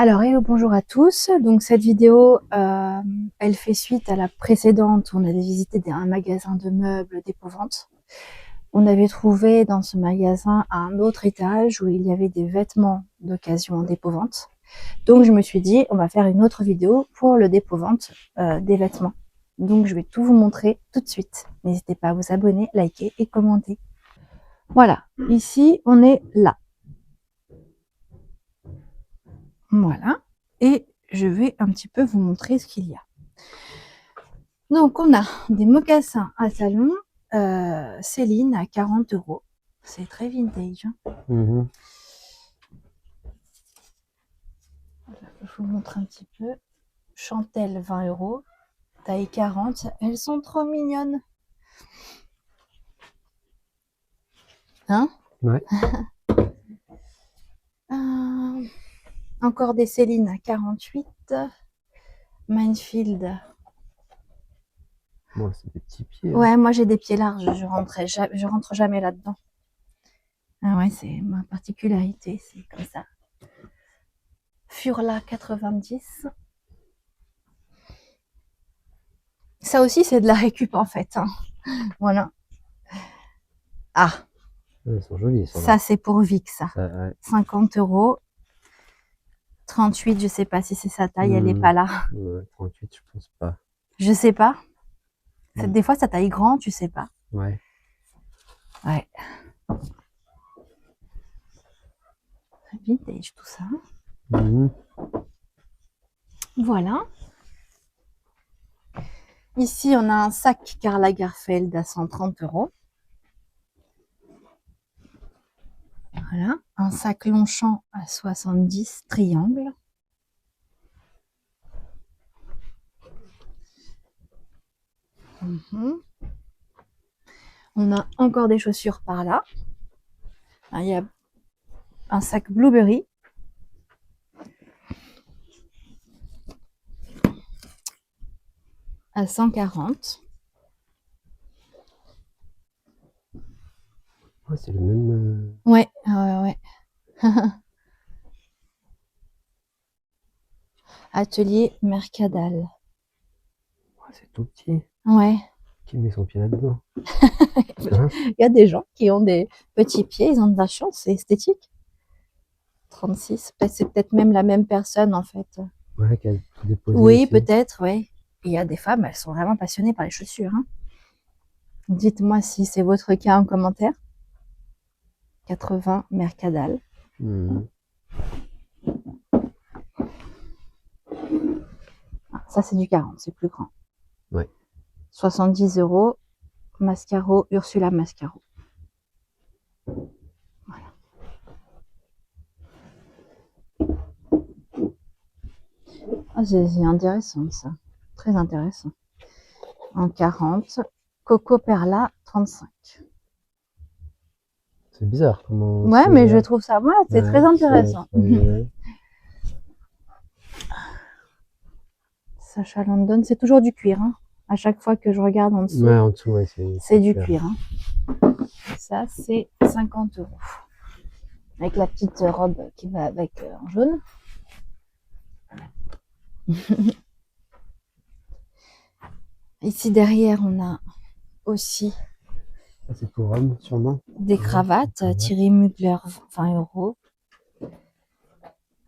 Alors, hello, bonjour à tous. Donc, cette vidéo, elle fait suite à la précédente où on avait visité un magasin de meubles d'épouvante. On avait trouvé dans ce magasin un autre étage où il y avait des vêtements d'occasion d'épouvante. Donc, je me suis dit, on va faire une autre vidéo pour le d'épouvante des vêtements. Donc, je vais tout vous montrer tout de suite. N'hésitez pas à vous abonner, liker et commenter. Voilà, ici, on est là. Voilà. Et je vais un petit peu vous montrer ce qu'il y a. Donc, on a des mocassins à talons, Céline à 40 €. C'est très vintage. Mhm. Je vous montre un petit peu. Chantel, 20 €. Taille 40. Elles sont trop mignonnes. Hein? Ouais. Encore des Céline à 48. Minefield. Bon, c'est des petits pieds. Ouais, moi j'ai des pieds larges. Je rentre jamais là-dedans. Ah ouais, c'est ma particularité. C'est comme ça. Furla 90. Ça aussi, c'est de la récup en fait. Hein. Voilà. Ah, Ils sont jolis, ça là. c'est pour Vic, ça. Ouais. 50 €. 38, je sais pas si c'est sa taille, elle est pas là. Ouais, 38, je pense pas. Je sais pas. Des fois, sa taille grand, tu sais pas. Ouais. Ouais. Vintage, tout ça. Mhm. Voilà. Ici, on a un sac Karl Lagerfeld à 130 €. Voilà. Un sac Longchamp à 70, triangle. On a encore des chaussures par là. Il y a un sac Blueberry. À 140. Ouais, c'est le même. Ouais, ouais. Atelier Mercadal. Ouais, c'est tout petit. Ouais. Qui met son pied là-dedans? Hein? Il y a des gens qui ont des petits pieds, ils ont de la chance, c'est esthétique. 36, c'est peut-être même la même personne en fait. Ouais, qui a tout déposé Oui, aussi. peut-être, oui. Il y a des femmes, elles sont vraiment passionnées par les chaussures. Hein. Dites-moi si c'est votre cas en commentaire. 80 Mercadal. Mhm. Ah, ça, c'est du 40, c'est plus grand. Ouais. 70 €. Mascaro, Ursula Mascaro. Voilà. Ah, c'est intéressant ça. Très intéressant. En 40. Coco Perla, 35. C'est bizarre comment Ouais, mais je trouve ça, moi, c'est très intéressant. ouais. Sacha London, c'est toujours du cuir. Hein. À chaque fois que je regarde en dessous, Ouais, en dessous, ouais, c'est du cuir. Hein. Ça, c'est 50 €. Avec la petite robe qui va avec en jaune. Ici derrière, on a aussi Ça, c'est pour hommes, sûrement. des cravates. Thierry Mugler, 20 €.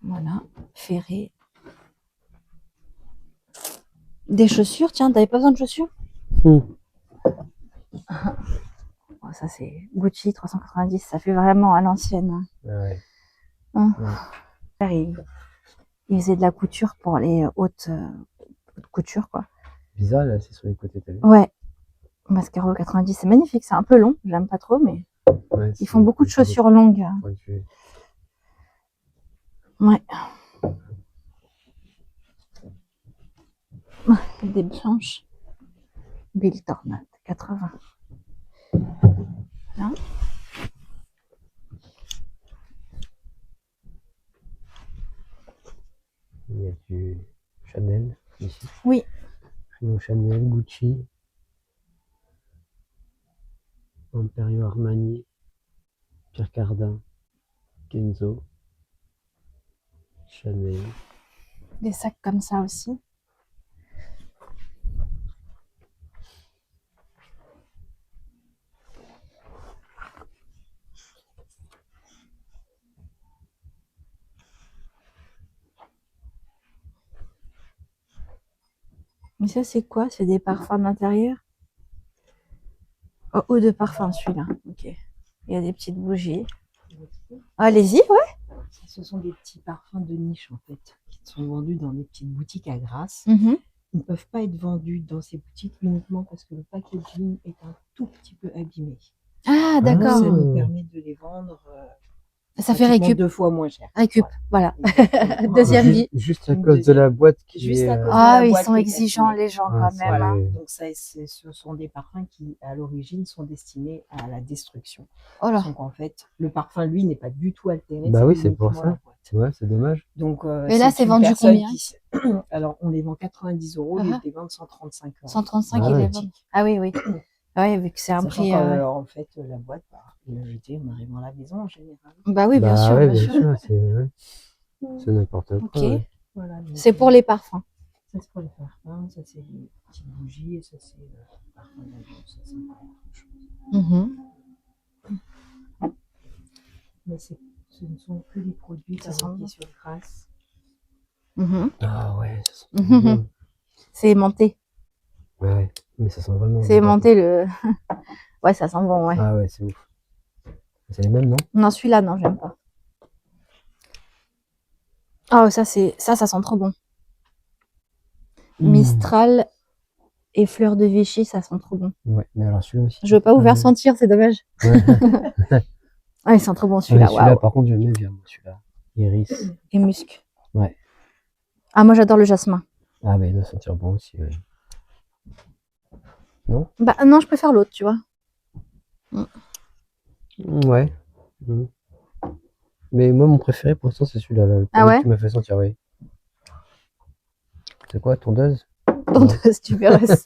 Voilà, ferré. Des chaussures, tiens, t'avais pas besoin de chaussures? Oh, ça, c'est Gucci 390, ça fait vraiment à l'ancienne. ouais. Hein. Ouais. Il faisait de la couture pour les hautes coutures, quoi. Bizarre, là, c'est sur les côtés, t'as vu? Ouais, Mascaro 90, c'est magnifique, c'est un peu long, j'aime pas trop, mais Ouais, ils font beaucoup de chaussures longues. Ouais. Des blanches. Bill Tornade, 80. Là. Il y a du Chanel ici. Oui. Chanel, Gucci, Imperio Armani, Pierre Cardin, Kenzo, Chanel. Des sacs comme ça aussi. Mais ça, c'est quoi? C'est des parfums d'intérieur? Oh, eau de parfum, celui-là. Ok. Il y a des petites bougies. Allez-y, ouais. Ce sont des petits parfums de niche en fait, qui sont vendus dans des petites boutiques à Grasse. Mhm. Ils ne peuvent pas être vendus dans ces boutiques uniquement parce que le packaging est un tout petit peu abîmé. Ah, d'accord. Ça nous permet de les vendre Ça fait pratiquement récup. 2 fois moins cher. Récup, voilà. Exactement. Deuxième vie. Juste à Une cause de deuxième. la boîte qui Juste à est, cause de Ah, la ils boîte sont qui est exigeants, abîmée. les gens, Ah, quand ça, même. Voilà. Hein. oui. Donc ce sont des parfums qui, à l'origine, sont destinés à la destruction. Oh là. Donc en fait, le parfum, lui, n'est pas du tout altéré. Bah oui, c'est pour uniquement ça. la boîte. Ouais, c'est dommage. Donc, Et là, c'est une vendu personne combien? Alors, on les vend 90 €, Uh-huh. ils les vendent 135 €. 135, Ah ils ouais. les vendent. Ah oui, oui. Ouais, vu que c'est un Sachant prix. en fait, la boîte, il l'a jetée en arrivant à la maison en général. Bah oui, bien Bah sûr, ouais, bien bien sûr. sûr, c'est n'importe quoi. Ok. Ouais. Voilà, donc, C'est pour les parfums. ça, c'est pour les parfums, ça, c'est les petites bougies, et ça, c'est le parfum d'avion, ça, c'est encore autre chose. Mhm. Mais ce ne sont que des produits Ça sent fabriqués bon. sur Grasse. Mhm. Ah ouais, ça sent Mhm. bon. C'est aimanté. Ouais, mais ça sent vraiment C'est bon. aimanté, le. Ouais, ça sent bon, ouais. Ah ouais, c'est ouf. C'est les mêmes, non? Non, celui-là, non, j'aime pas. Ah, ça sent trop bon. Mistral et fleur de Vichy, ça sent trop bon. Ouais, mais alors celui-là aussi. Je veux pas vous faire sentir, c'est dommage. Ouais. Ah, il sent trop bon Ouais, celui-là. celui-là, Waouh. par contre, j'aime bien, moi, celui-là. Iris. Et musc. Ouais. Ah, moi, j'adore le jasmin. Ah, bah, il doit sentir bon aussi, ouais. Non? Bah, non, je préfère l'autre, tu vois. Ouais. Mhm. Mais moi, mon préféré, pour l'instant, c'est celui-là, là, le Ah premier ouais? que tu m'as fait sentir, oui. C'est quoi, tondeuse? Tondeuse tubéreuse.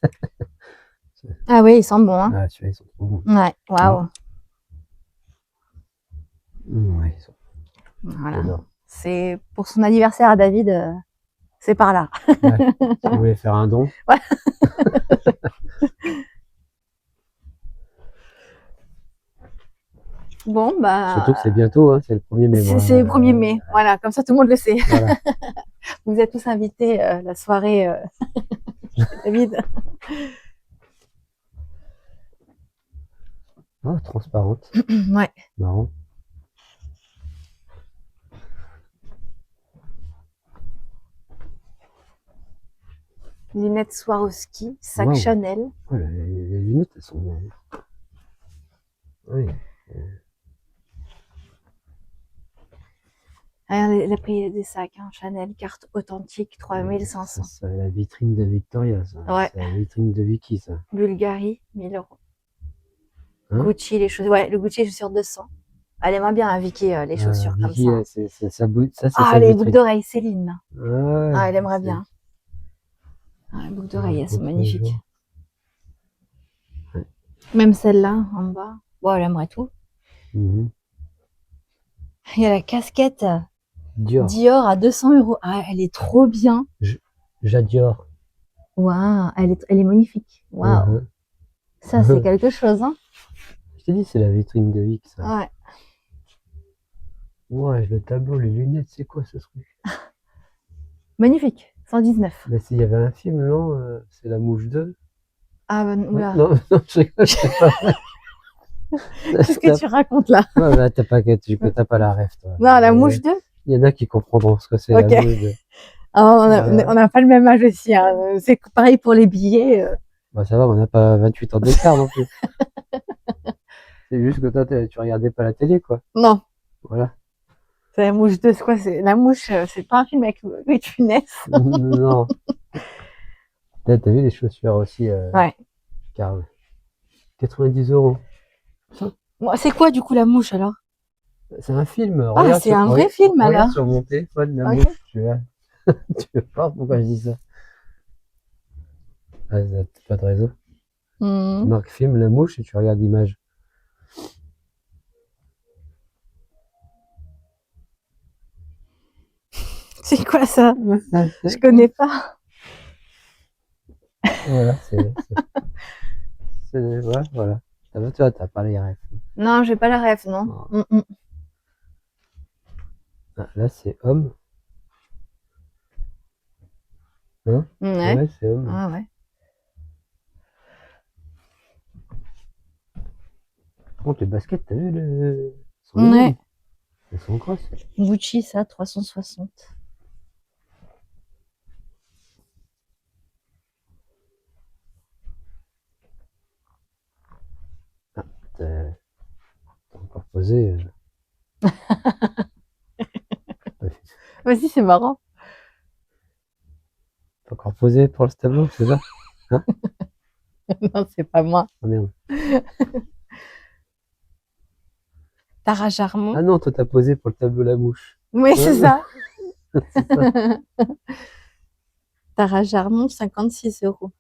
Ah ouais, il sent bon, hein. Ah, celui-là, ils sont trop bons. Ouais, waouh. Ouais, ils sont Voilà. énormes. C'est pour son anniversaire à David, c'est par là. Ouais. Si vous voulez faire un don. Ouais. Bon, bah. Surtout que c'est bientôt, hein, c'est le 1er mai. moi. C'est le 1er mai. Voilà, comme ça tout le monde le sait. Voilà. Vous êtes tous invités à la soirée chez David. Ah, transparente. Ouais. Marrant. Lunettes Swarovski, sac Waouh. Chanel. Ouais, les lunettes, elles sont. Oui. Regardez le prix des sacs, hein. Chanel, carte authentique, 3500. C'est la vitrine de Victoria, ça. Ouais. C'est la vitrine de Vicky, ça. Bulgarie, 1000 €. Hein? Gucci, les chaussures. Ouais, le Gucci, les chaussures 200. Elle aimerait bien, hein, Vicky, les chaussures comme Vicky, ça. c'est sa ça, c'est Ah, sa les vitrine. boucles d'oreilles, Céline. Ouais, Ah, elle aimerait c'est- bien. Ah, les boucles d'oreilles, elles sont Contre magnifiques. jour. Ouais. Même celle-là, en bas. Bon, elle aimerait tout. Mhm. Il y a la casquette Dior. Dior à 200 €. Ah, elle est trop bien. J'adore. Waouh, elle est magnifique. Waouh. Mhm. Ça, c'est quelque chose, hein. Je t'ai dit, c'est la vitrine de Vic, ça. Ouais. Ouais, le tableau, les lunettes, c'est quoi ce truc? Magnifique. 119. Bah, s'il y avait un film, non? C'est La Mouche 2. Ah, ben, oula. Non, non, je rigole, c'est pas vrai. Qu'est-ce que tu racontes là? Ouais, bah, t'as pas la ref, toi. Non, la mouche 2? Il y en a qui comprendront ce que c'est Ok. la mouche 2. Ah, on n'a pas le même âge aussi, hein. C'est pareil pour les billets. Bah, ça va, on n'a pas 28 ans d'écart non plus. C'est juste que toi, tu regardais pas la télé, quoi. Non, Voilà. c'est la mouche 2. C'est quoi? La mouche, c'est pas un film avec Louis de Funès. Non. Là, t'as vu les chaussures aussi, Ouais. car 90 €. Bon, c'est quoi du coup la mouche alors? C'est un film. Ah, Regarde c'est un vrai film regarde alors. sur mon téléphone, la Ok. mouche, tu vois. Tu veux pas pourquoi je dis ça? Ah, t'as peut-être pas de réseau. Tu Mhm. marques film, la mouche, et tu regardes l'image. C'est quoi ça? Ah, Je connais pas. Voilà, ouais, voilà. Tu vois, t'as pas les rêves. Non, j'ai pas la ref, non. Non. Ah, là, c'est homme. Hein? Ouais. Ouais, c'est homme. Ah ouais. Par contre, les baskets, t'as vu sont Ouais. énormes. Elles sont grosses. Gucci, ça, 360. T'as encore posé. Vas-y, c'est marrant. T'as encore posé pour le tableau, c'est ça? Non, c'est pas moi. Ah merde. Tara Jarmon. Ah non, toi, t'as posé pour le tableau La Mouche. Oui, c'est ça. C'est ça. Tara Jarmon, 56 €.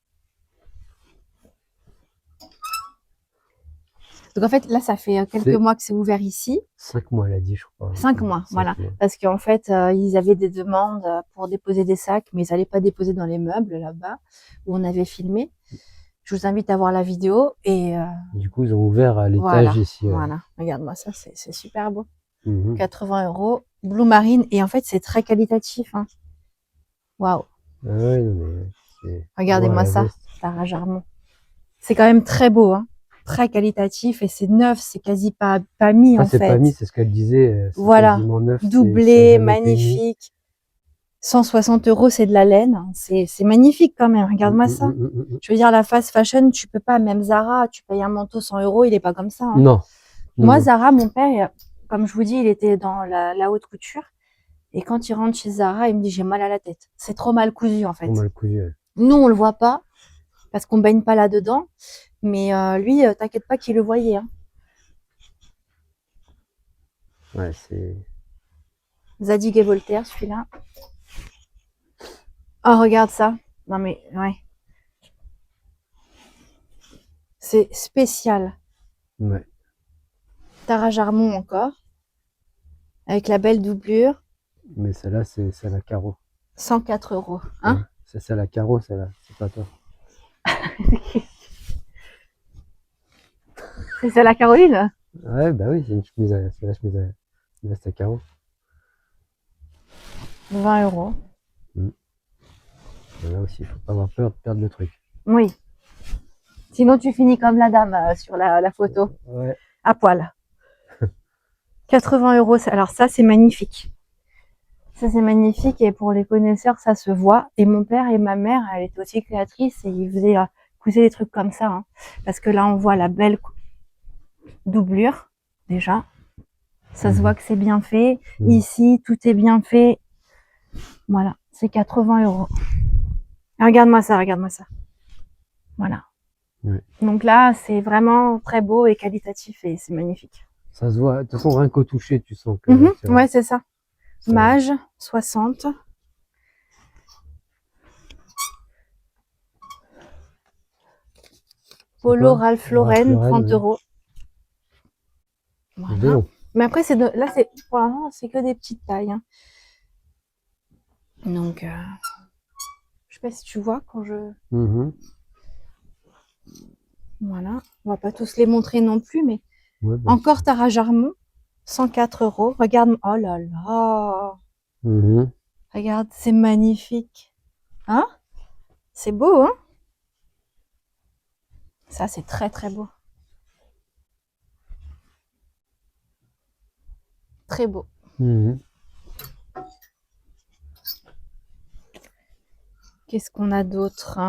Donc en fait, là, ça fait quelques C'est- mois que c'est ouvert ici. 5 mois, elle a dit, je crois. 5 mois, 5 voilà. mois. Parce qu'en fait, ils avaient des demandes pour déposer des sacs, mais ils n'allaient pas déposer dans les meubles là-bas où on avait filmé. Je vous invite à voir la vidéo et Du coup, ils ont ouvert à l'étage voilà. ici. Ouais. Voilà. Regarde-moi ça, c'est super beau. Mhm. 80 €, Blue Marine et en fait, c'est très qualitatif. Hein. Waouh. Ah ouais, non, mais Regardez-moi la ça, veste. Tara Jarmon. C'est quand même très beau, hein. Très qualitatif et c'est neuf, c'est quasi pas mis Ah, en c'est fait. pas mis, c'est ce qu'elle disait. C'est Voilà, quasiment neuf. Ça a doublé, jamais été mis. magnifique. 160 €, c'est de la laine. C'est magnifique quand même. Regarde-moi ça. Je veux dire, la fast fashion, tu peux pas. Même Zara, tu payes un manteau 100 €, il est pas comme ça. Hein. Non. Moi, non. Zara, mon père, comme je vous dis, il était dans la haute couture. Et quand il rentre chez Zara, il me dit j'ai mal à la tête. C'est trop mal cousu en fait. Trop mal cousu. Ouais. Nous, on le voit pas parce qu'on baigne pas là-dedans. Mais lui, t'inquiète pas qu'il le voyait. Hein. Ouais, c'est. Zadig et Voltaire, celui-là. Oh, regarde ça. Non mais, ouais. C'est spécial. Ouais. Tara Jarmon encore. Avec la belle doublure. Mais celle-là, c'est celle à carreau. 104 €. Hein? Ouais. C'est celle à carreau, celle-là. C'est pas toi. C'est celle à Caroline? Ouais, bah oui, c'est une chemise c'est la chemise une veste à carreaux. 20 €. Et là aussi, il faut pas avoir peur de perdre le truc. Oui. Sinon, tu finis comme la dame sur la photo. Ouais. À poil. 80 €. Alors ça, c'est magnifique. Ça, c'est magnifique. Et pour les connaisseurs, ça se voit. Et mon père et ma mère, elle était aussi créatrice et ils faisaient cousaient des trucs comme ça. Hein. Parce que là, on voit la belle doublure, déjà. Ça se voit que c'est bien fait. Ici, tout est bien fait. Voilà. C'est 80 €. Regarde-moi ça, regarde-moi ça. Voilà. Ouais. Donc là, c'est vraiment très beau et qualitatif et c'est magnifique. Ça se voit. De toute façon, rien qu'au toucher, tu sens que. Ouais, c'est ça. Mage, 60. Polo Ralph Lauren, 30 €. Voilà. Mais après, là, pour l'instant, c'est que des petites tailles. Hein. Donc, je sais pas si tu vois quand je. Voilà. On va pas tous les montrer non plus, mais Ouais, bah, encore Tara Jarmon, 104 €. Regarde. Oh là là. Regarde, c'est magnifique. Hein? C'est beau, hein? Ça, c'est très très beau. Très beau. Qu'est-ce qu'on a d'autre?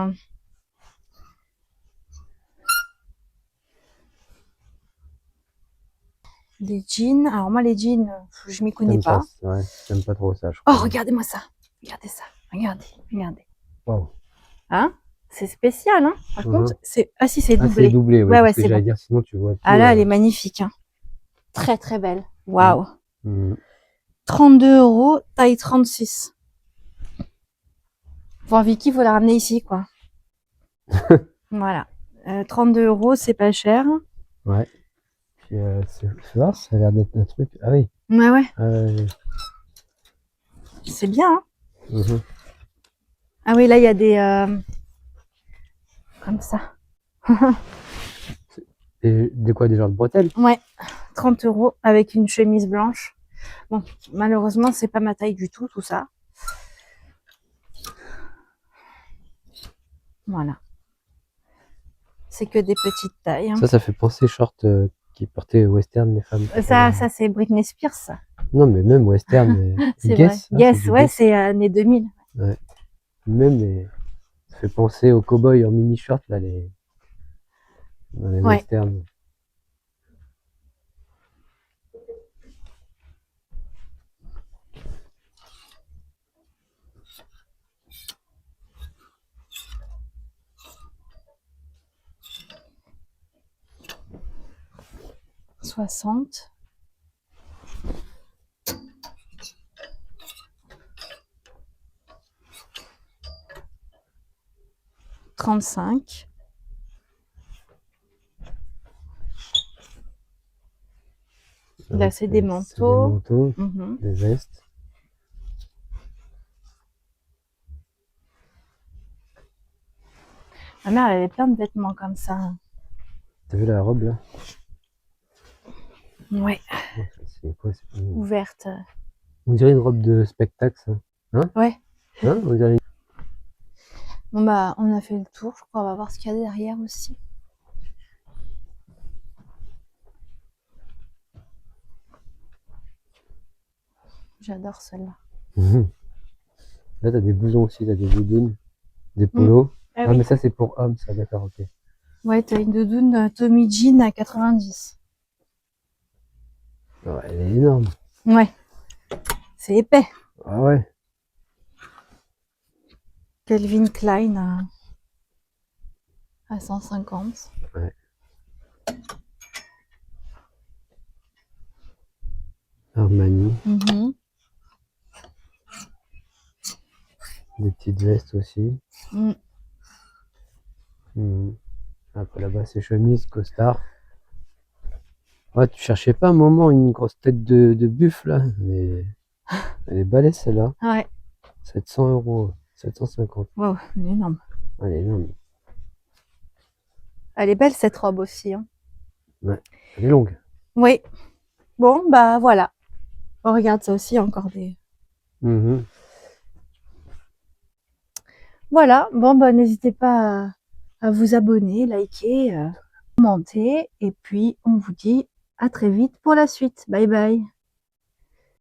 Des jeans. Alors moi, les jeans, je m'y connais pas. Ouais, j'aime pas trop ça, je crois. Oh, regardez-moi ça. Regardez ça. Regardez, regardez. Wow. Hein? C'est spécial, hein? Par contre, c'est... Ah si, c'est doublé. Ah, c'est doublé, ouais, ouais, c'est bon. dire, sinon tu vois tout, ah là, elle est magnifique, hein. Très, très belle. Waouh. 32 €, taille 36. Bon, Vicky, faut la ramener ici, quoi. Voilà. 32 €, c'est pas cher. Ouais. Puis, ça a l'air d'être un truc. Ah oui. Ouais, ouais. C'est bien, hein. Mhm. Ah oui, là, il y a des... comme ça. Et des quoi, des genres de bretelles? Ouais, 30 € avec une chemise blanche. Bon, malheureusement, c'est pas ma taille du tout, tout ça. Voilà. C'est que des petites tailles, hein. Ça fait penser short qui portaient western les femmes. Ça c'est Britney Spears, ça. Non, mais même western, C'est Guess, vrai. hein, Guess, du ouais, Guess. c'est années 2000. Ouais. Même ça fait penser aux cow-boys en mini short là, dans les Ouais. westerns. « 60. » 35. Là, c'est des manteaux. manteaux, Mhm. des vestes. Ma mère, elle avait plein de vêtements comme ça. T'as vu la robe là? Ouais, C'est quoi? ouverte. On dirait une robe de spectacle, ça. Hein? Ouais. Hein? On dirait... Bon, bah, on a fait le tour. Je crois. On va voir ce qu'il y a derrière aussi. J'adore celle-là. Mhm. Là, t'as des blousons aussi, t'as des doudounes, des polos. Ah Ah, oui. mais ça, c'est pour hommes, ça, d'accord, ok. Ouais, t'as une doudoune Tommy Jean à 90. Ouais, elle est énorme. Ouais. C'est épais. Ah ouais. Calvin Klein à 150. Ouais. Armani. Mhm. Des petites vestes aussi. Mm. Mhm. Après là-bas, c'est chemise, costard. Ouais, tu cherchais pas un moment une grosse tête de buffle là? Mais elle est balèze celle-là. Ouais. 700 €, 750. Wow, elle est énorme. Elle est énorme. Elle est belle cette robe aussi, hein. Ouais, elle est longue. Oui. Bon, bah voilà. On regarde ça aussi, encore des... Mhm. Voilà. Bon, bah n'hésitez pas à vous abonner, liker, commenter. Et puis, on vous dit à très vite pour la suite. Bye bye.